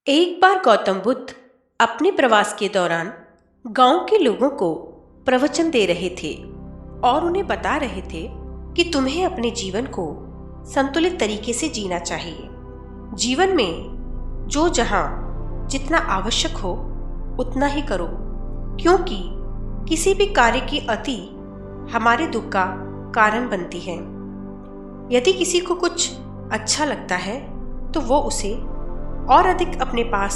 एक बार गौतम बुद्ध अपने प्रवास के दौरान गांव के लोगों को प्रवचन दे रहे थे और उन्हें बता रहे थे कि तुम्हें अपने जीवन को संतुलित तरीके से जीना चाहिए। जीवन में जो जहां जितना आवश्यक हो उतना ही करो, क्योंकि किसी भी कार्य की अति हमारे दुख का कारण बनती है। यदि किसी को कुछ अच्छा लगता है तो वो उसे और अधिक अपने पास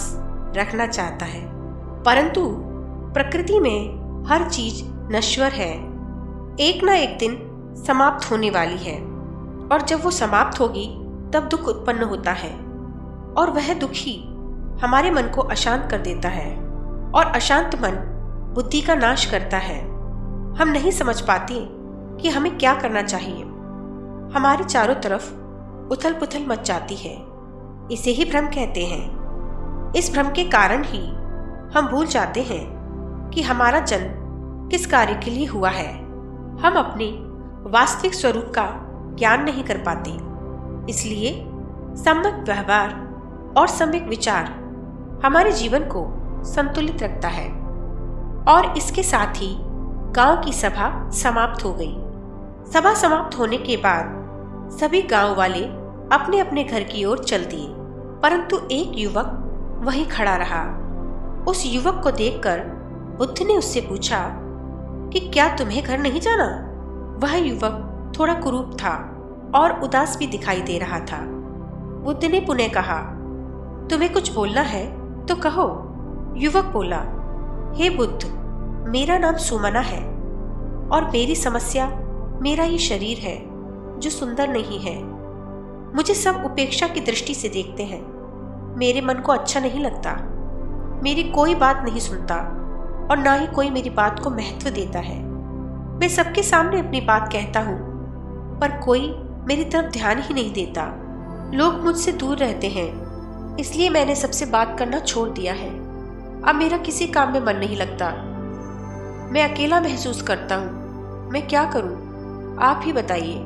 रखना चाहता है, परंतु प्रकृति में हर चीज नश्वर है, एक ना एक दिन समाप्त होने वाली है और जब वो समाप्त होगी तब दुख उत्पन्न होता है और वह दुख ही हमारे मन को अशांत कर देता है और अशांत मन बुद्धि का नाश करता है। हम नहीं समझ पाते कि हमें क्या करना चाहिए। हमारे चारों तरफ उथल पुथल मच जाती है, इसे ही भ्रम कहते हैं। इस भ्रम के कारण ही हम भूल जाते हैं कि हमारा जन्म किस कार्य के लिए हुआ है। हम अपने वास्तविक स्वरूप का ज्ञान नहीं कर पाते, इसलिए सम्यक व्यवहार और सम्यक विचार हमारे जीवन को संतुलित रखता है। और इसके साथ ही गांव की सभा समाप्त हो गई। सभा समाप्त होने के बाद सभी गांव वाले अपने अपने घर की ओर चल दिए, परंतु एक युवक वहीं खड़ा रहा। उस युवक को देखकर बुद्ध ने उससे पूछा कि क्या तुम्हें घर नहीं जाना? वह युवक थोड़ा कुरूप था और उदास भी दिखाई दे रहा था। बुद्ध ने पुनः कहा, तुम्हें कुछ बोलना है तो कहो। युवक बोला, हे बुद्ध, मेरा नाम सुमना है और मेरी समस्या मेरा ये शरीर है जो सुंदर नहीं है। मुझे सब उपेक्षा की दृष्टि से देखते हैं। मेरे मन को अच्छा नहीं लगता, मेरी कोई बात नहीं सुनता और ना ही कोई मेरी बात को महत्व देता है। मैं सबके सामने अपनी बात कहता हूँ, पर कोई मेरी तरफ ध्यान ही नहीं देता। लोग मुझसे दूर रहते हैं, इसलिए मैंने सबसे बात करना छोड़ दिया है। अब मेरा किसी काम में मन नहीं लगता। मैं अकेला महसूस करता हूँ। मैं क्या करूँ? आप ही बताइए।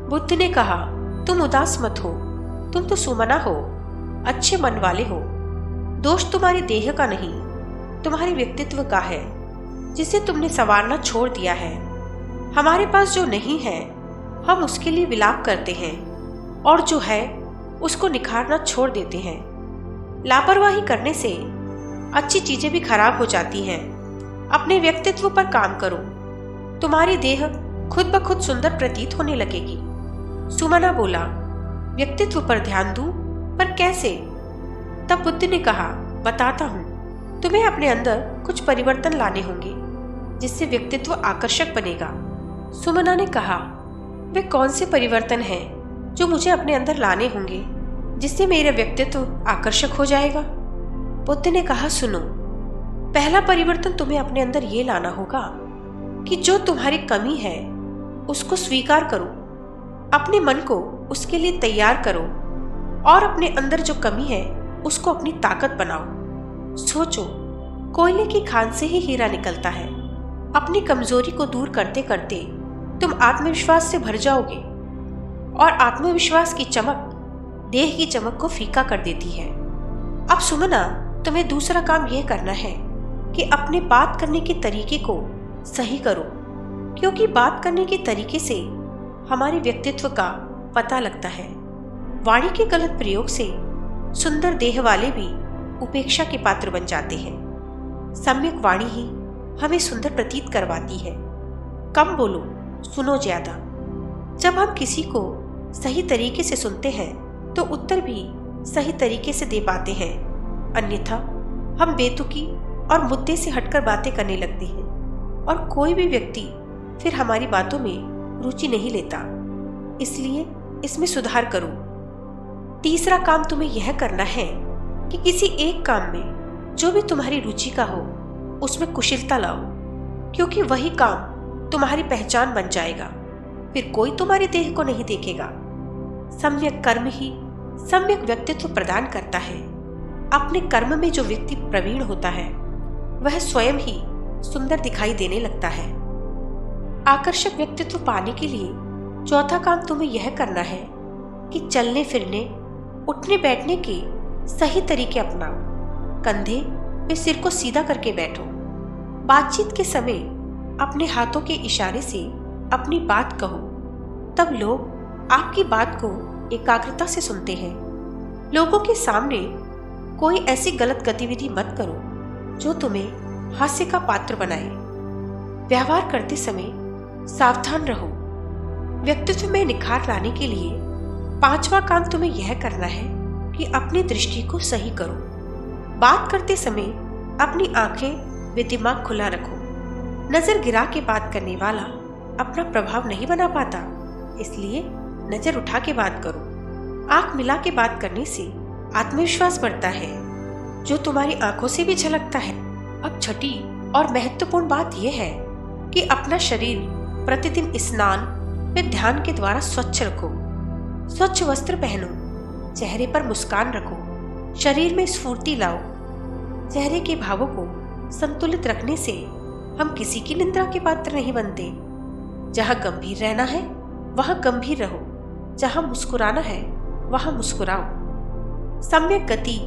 बुद्ध ने कहा, तुम उदास मत हो, तुम तो सुमना हो, अच्छे मन वाले हो। दोष तुम्हारी देह का नहीं, तुम्हारे व्यक्तित्व का है, जिसे तुमने संवारना छोड़ दिया है। हमारे पास जो नहीं है हम उसके लिए विलाप करते हैं और जो है उसको निखारना छोड़ देते हैं। लापरवाही करने से अच्छी चीजें भी खराब हो जाती हैं। अपने व्यक्तित्व पर काम करो, तुम्हारी देह खुद ब खुद सुंदर प्रतीत होने लगेगी। सुमना बोला, व्यक्तित्व पर ध्यान दूं, पर कैसे? तब बुद्ध ने कहा, बताता हूं। तुम्हें अपने अंदर कुछ परिवर्तन लाने होंगे जिससे व्यक्तित्व आकर्षक बनेगा। सुमना ने कहा, वे कौन से परिवर्तन हैं जो मुझे अपने अंदर लाने होंगे जिससे मेरा व्यक्तित्व आकर्षक हो जाएगा? बुद्ध ने कहा, सुनो, पहला परिवर्तन तुम्हें अपने अंदर ये लाना होगा कि जो तुम्हारी कमी है उसको स्वीकार करो, अपने मन को उसके लिए तैयार करो और अपने अंदर जो कमी है उसको अपनी ताकत बनाओ। सोचो, कोयले की खान से ही हीरा निकलता है। अपनी कमजोरी को दूर करते करते तुम आत्मविश्वास से भर जाओगे और आत्मविश्वास की चमक देह की चमक को फीका कर देती है। अब सुमना, तुम्हें दूसरा काम यह करना है कि अपने बात करने के तरीके को सही करो, क्योंकि बात करने के तरीके से हमारे व्यक्तित्व का पता लगता है। वाणी के गलत प्रयोग से सुंदर देह वाले भी उपेक्षा के पात्र बन जाते हैं। सम्यक वाणी ही हमें सुंदर प्रतीत करवाती है। कम बोलो, सुनो ज्यादा। जब हम किसी को सही तरीके से सुनते हैं तो उत्तर भी सही तरीके से दे पाते हैं, अन्यथा हम बेतुकी और मुद्दे से हटकर बातें करने लगते हैं और कोई भी व्यक्ति फिर हमारी बातों में रुचि नहीं लेता। इसलिए इसमें सुधार करो। तीसरा काम तुम्हें यह करना है कि किसी एक काम में जो भी तुम्हारी रुचि का हो उसमें कुशलता लाओ, क्योंकि वही काम तुम्हारी पहचान बन जाएगा। फिर कोई तुम्हारे देह को नहीं देखेगा। सम्यक कर्म ही सम्यक व्यक्तित्व प्रदान करता है। अपने कर्म में जो व्यक्ति प्रवीण होता है वह स्वयं ही सुंदर दिखाई देने लगता है। आकर्षक व्यक्तित्व पाने के लिए चौथा काम तुम्हें यह करना है कि चलने फिरने, उठने बैठने के सही तरीके अपनाओ, कंधे पे सिर को सीधा करके बैठो। बातचीत के समय अपने हाथों के इशारे से अपनी बात कहो, तब लोग आपकी बात को एकाग्रता से सुनते हैं। लोगों के सामने कोई ऐसी गलत गतिविधि मत करो जो तुम्हें हास्य का पात्र बनाए। व्यवहार करते समय सावधान रहो। व्यक्तित्व में निखार लाने के लिए 5वां काम तुम्हें यह करना है कि अपनी दृष्टि को सही करो। बात करते समय अपनी आंखें व दिमाग खुला रखो। नजर गिरा के बात करने वाला अपना प्रभाव नहीं बना पाता, इसलिए नजर उठा के बात करो। आंख मिला के बात करने से आत्मविश्वास बढ़ता है, जो तुम्हारी आंखों से भी झलकता है। अब छठी और महत्वपूर्ण बात यह है कि अपना शरीर प्रतिदिन स्नान व ध्यान के द्वारा स्वच्छ रखो। स्वच्छ वस्त्र पहनो, चेहरे पर मुस्कान रखो, शरीर में स्फूर्ति लाओ। चेहरे के भावों को संतुलित रखने से हम किसी की निंदा के पात्र नहीं बनते। जहाँ गंभीर रहना है वहाँ गंभीर रहो, जहाँ मुस्कुराना है वहाँ मुस्कुराओ। सम्यक गति,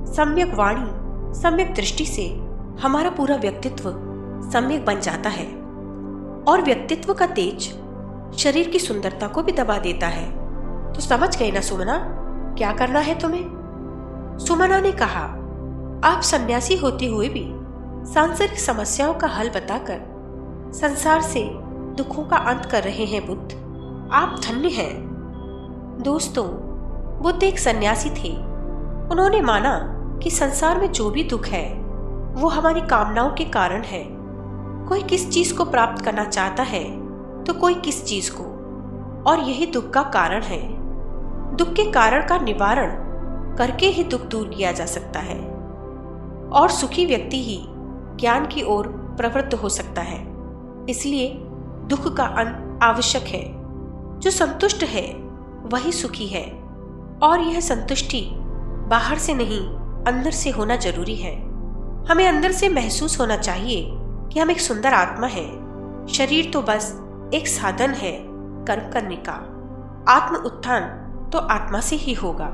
सम्यक वाणी, सम्यक दृष्टि से हमारा पूरा व्यक्तित्व सम्यक बन जाता है और व्यक्तित्व का तेज शरीर की सुंदरता को भी दबा देता है। तो समझ गए ना सुमना, क्या करना है तुम्हें? सुमना ने कहा, आप सन्यासी होते हुए भी सांसारिक समस्याओं का हल बताकर संसार से दुखों का अंत कर रहे हैं बुद्ध। आप धन्य हैं। दोस्तों, बुद्ध एक सन्यासी थे। उन्होंने माना कि संसार में जो भी दुख है वो हमारी कामनाओं के कारण है। कोई किस चीज को प्राप्त करना चाहता है तो कोई किस चीज को, और यही दुख का कारण है। दुख के कारण का निवारण करके ही दुख दूर किया जा सकता है, और सुखी व्यक्ति ही ज्ञान की ओर प्रवृत्त हो सकता है। इसलिए दुख का अंत आवश्यक है। जो संतुष्ट है वही सुखी है, और यह संतुष्टि बाहर से नहीं अंदर से होना जरूरी है। हमें अंदर से महसूस होना चाहिए कि हम एक सुंदर आत्मा है। शरीर तो बस एक साधन है कर्म करने का। आत्म उत्थान तो आत्मा से ही होगा।